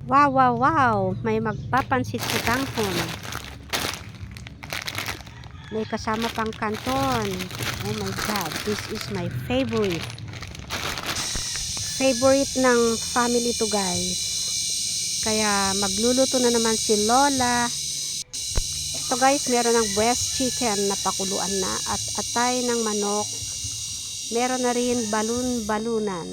Wow, wow, wow! May magpapansit sa tanghon. May kasama pang kanton. Oh my God, this is my favorite. Favorite ng family to, guys. Kaya magluluto na naman si Lola. Ito guys, meron ng breast chicken na pakuluan na at atay ng manok. Meron na rin balun-balunan.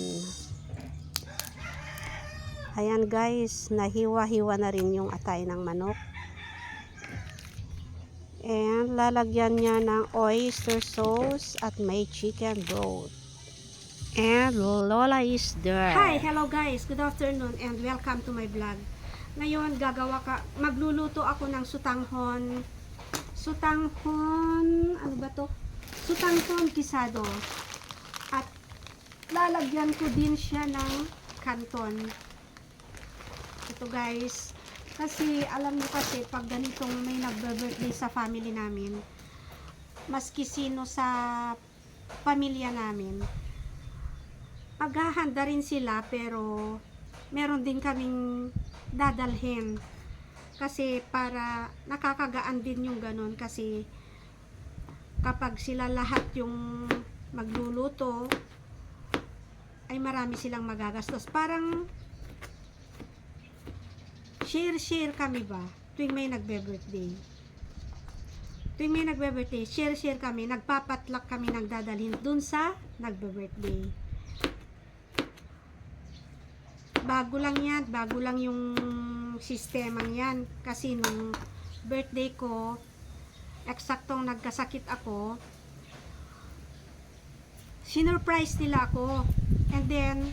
Ayan guys, nahiwa-hiwa na rin yung atay ng manok. And lalagyan niya ng oyster sauce at may chicken broth. And Lola is there. Hi, hello guys. Good afternoon and welcome to my vlog. Ngayon magluluto ako ng sutanghon. Ano ba to? Sutanghon gisado. At lalagyan ko din siya ng kanton. Ito guys, kasi alam niyo kasi pag ganitong may nagbe-birthday sa family namin, maski sino sa pamilya namin, maghahanda rin sila, pero meron din kaming dadalhin kasi para nakakagaan din yung ganon, kasi kapag sila lahat yung magluluto ay marami silang magagastos. Parang share kami ba tuwing may nagbe-birthday. Share kami, nagpapatlak kami ng dadalhin dun sa nagbe-birthday. Bago lang yung sistemang yan, kasi nung birthday ko, eksaktong nagkasakit ako, sinurprise nila ako, and then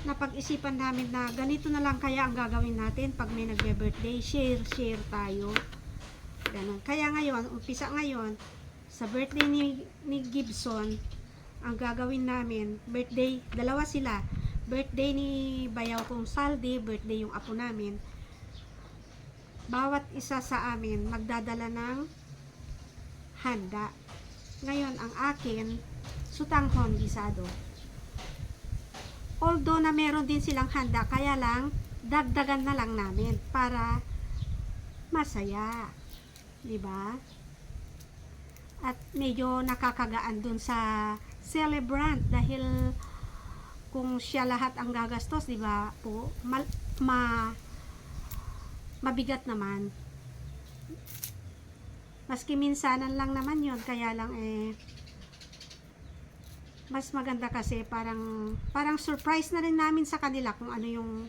napag-isipan namin na ganito na lang kaya ang gagawin natin pag may nagbe-birthday, share tayo. Ganun. Kaya ngayon, umpisa ngayon, sa birthday ni Gibson, ang gagawin namin, birthday, dalawa sila, birthday ni bayaw kong Saldi, birthday yung apo namin, bawat isa sa amin magdadala ng handa. Ngayon, ang akin, sutanghon gisado. Although na meron din silang handa, kaya lang dagdagan na lang namin para masaya, di ba? At medyo nakakagaan dun sa celebrant, dahil kung siya lahat ang gagastos, di ba po, mabigat naman. Maski minsanan lang naman yun, kaya lang mas maganda kasi parang surprise na rin namin sa kanila kung ano yung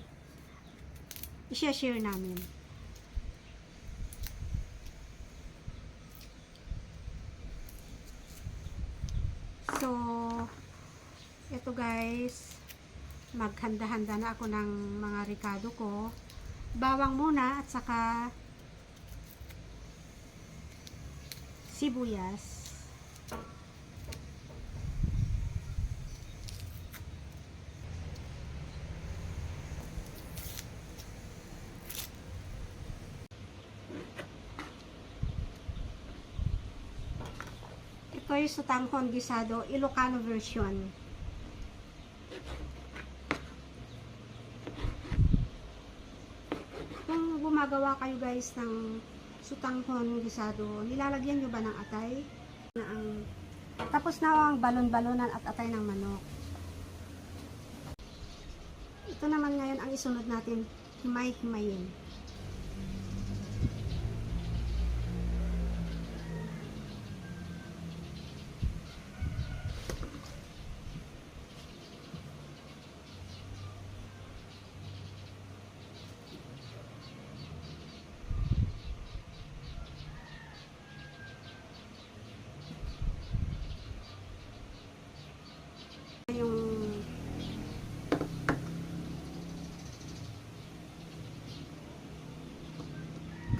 i-share namin. So, ito guys, maghanda-handa na ako ng mga ricado ko. Bawang muna at saka sibuyas. Ito yung sutanghon gisado, Ilocano version. Kung gumagawa kayo guys ng sutanghon gisado, nilalagyan nyo ba ng atay? Tapos na ang balon-balonan at atay ng manok. Ito naman ngayon ang isunod natin, himay-himayin.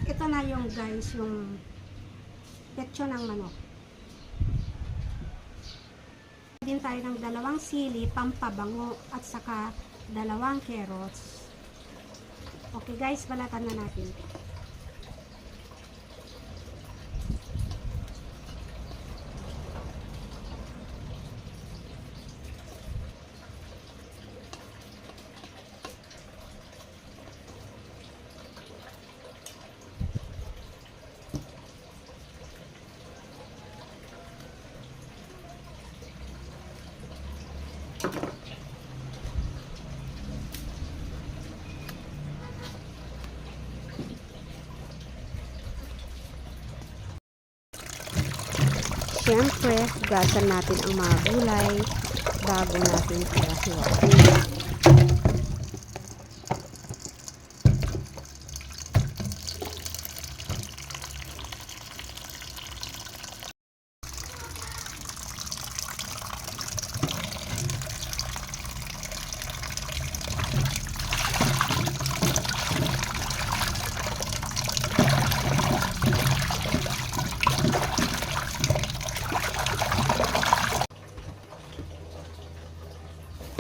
Ito na yung guys, yung petso ng manok. Din tayo ng 2 sili, pampabango, at saka 2 carrots. Okay guys, balatan na natin. Siyempre, gasan natin ang mga gulay bago natin hiwa-hiwain.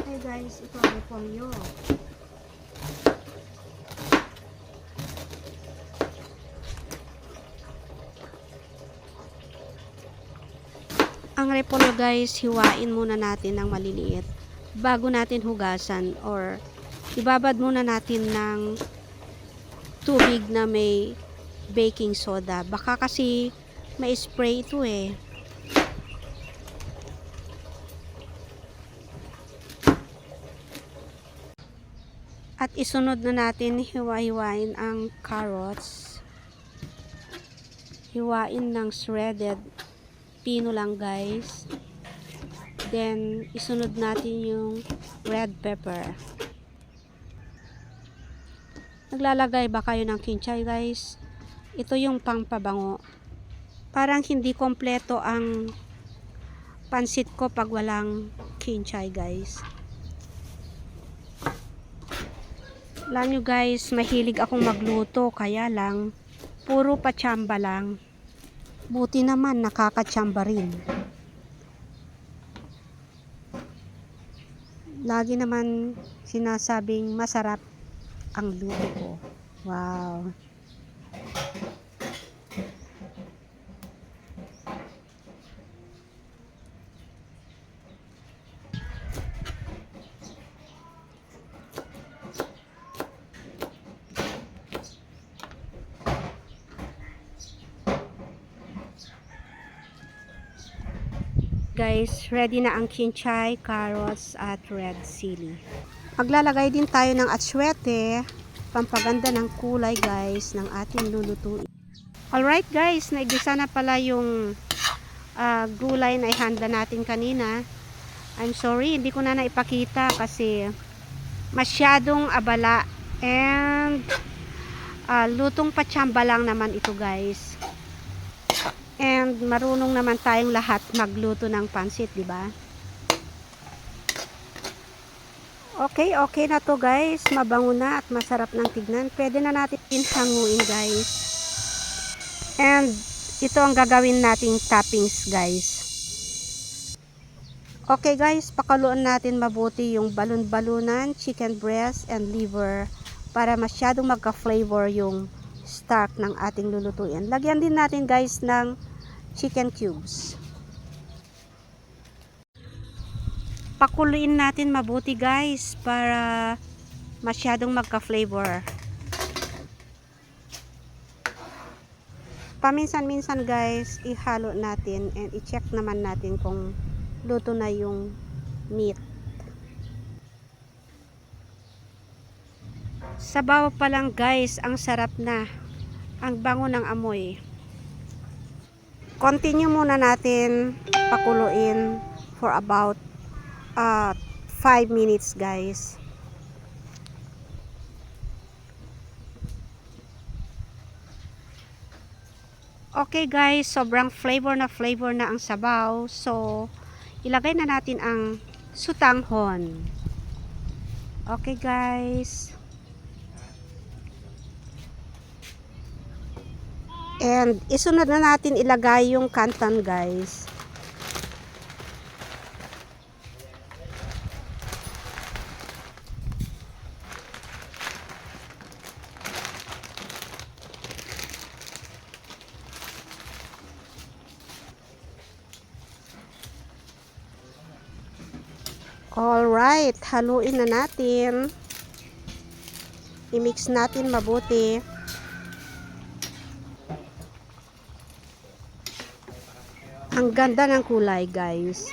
Hey guys, ito ang repolyo. Ang repolyo guys, hiwain muna natin ng maliliit bago natin hugasan, or ibabad muna natin ng tubig na may baking soda. Baka kasi may spray ito eh. At isunod na natin, hiwa-hiwain ang carrots. Hiwain ng shredded pino lang guys. Then, isunod natin yung red pepper. Naglalagay ba kayo ng kinchay guys? Ito yung pangpabango. Parang hindi kompleto ang pansit ko pag walang kinchay guys. Alam nyo guys, mahilig akong magluto, kaya lang puro patsamba lang. Buti naman nakakatsamba rin. Lagi naman sinasabing masarap ang luto ko. Wow. Guys, ready na ang kinchay, carrots at red chili. Maglalagay din tayo ng atsuete, pampaganda ng kulay guys ng ating lulutuin. Alright guys, naigisa na pala yung gulay na ihanda natin kanina. I'm sorry, hindi ko na naipakita kasi masyadong abala, and lutong patsamba lang naman ito guys. And marunong naman tayong lahat magluto ng pansit, di ba? Okay na to guys. Mabango na at masarap ng tignan. Pwede na natin hanguin guys. And ito ang gagawin nating toppings guys. Okay guys, pakaluan natin mabuti yung balon-balunan, chicken breast and liver para masyadong magka-flavor yung stock ng ating lulutuin. Lagyan din natin guys ng chicken cubes. Pakuluin natin mabuti guys para masyadong magka-flavor. Paminsan-minsan guys, ihalo natin and i-check naman natin kung luto na yung meat. Sabaw pa lang guys, ang sarap na. Ang bango ng amoy. Continue muna natin pakuluin for about 5 minutes guys. Okay guys, sobrang flavor na ang sabaw. So, ilagay na natin ang sutanghon. Okay guys. And isunod na natin ilagay yung canton guys. Alright, haluin na natin. I-mix natin mabuti. Ang ganda ng kulay guys.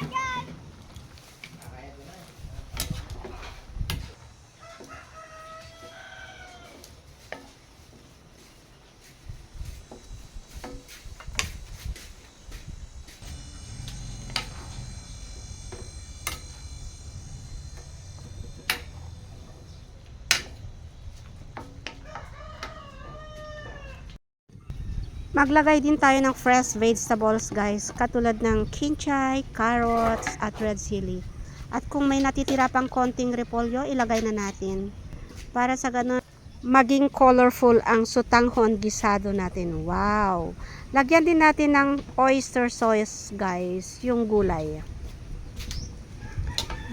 Maglagay din tayo ng fresh vegetables guys, katulad ng kinchay, carrots, at red chili. At kung may natitira pang konting repolyo, ilagay na natin. Para sa ganun, maging colorful ang sutanghon gisado natin. Wow! Lagyan din natin ng oyster sauce guys, yung gulay.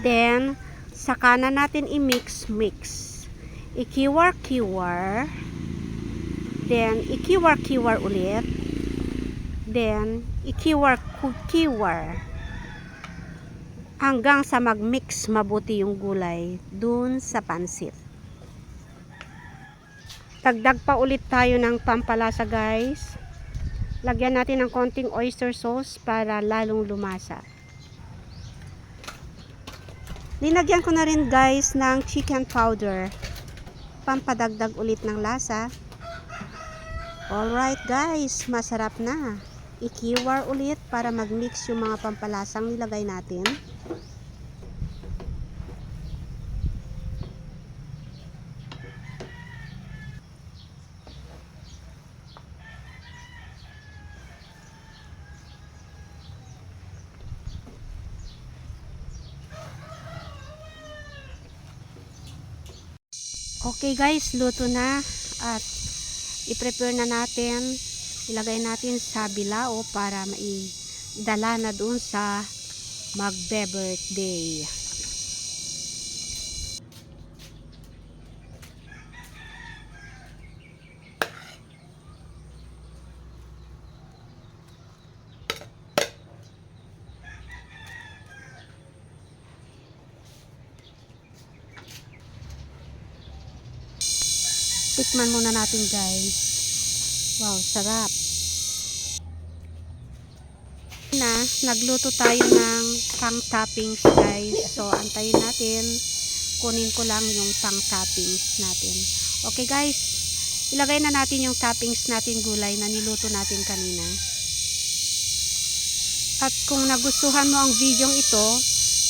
Then, saka na natin i-mix. I-kiwar-kiwar. Then, ikiwar-kiwar ulit. Then, ikiwar-kiwar. Hanggang sa mag-mix mabuti yung gulay dun sa pansit. Dagdag pa ulit tayo ng pampalasa guys. Lagyan natin ng konting oyster sauce para lalong lumasa. Linagyan ko na rin guys ng chicken powder. Pampadagdag ulit ng lasa. Alright guys, masarap na. Ikiwar ulit para mag-mix yung mga pampalasang nilagay natin. Okay guys, luto na at i-prepare na natin. Ilagay natin sa bilao para maidala na doon sa magbe-birthday. Tikman muna natin guys. Wow, sarap. Nagluto tayo ng pang toppings guys. So antayin natin. Kunin ko lang yung pang toppings natin. Okay guys. Ilagay na natin yung toppings natin gulay na niluto natin kanina. At kung nagustuhan mo ang video ito,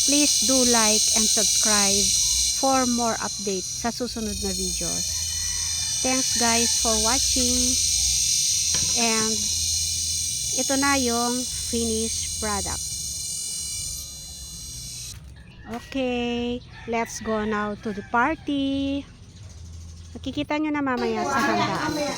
please do like and subscribe for more updates sa susunod na videos. Thanks guys for watching. And ito na yung finished product. Okay, let's go now to the party. Makikita nyo na mamaya sa handaan.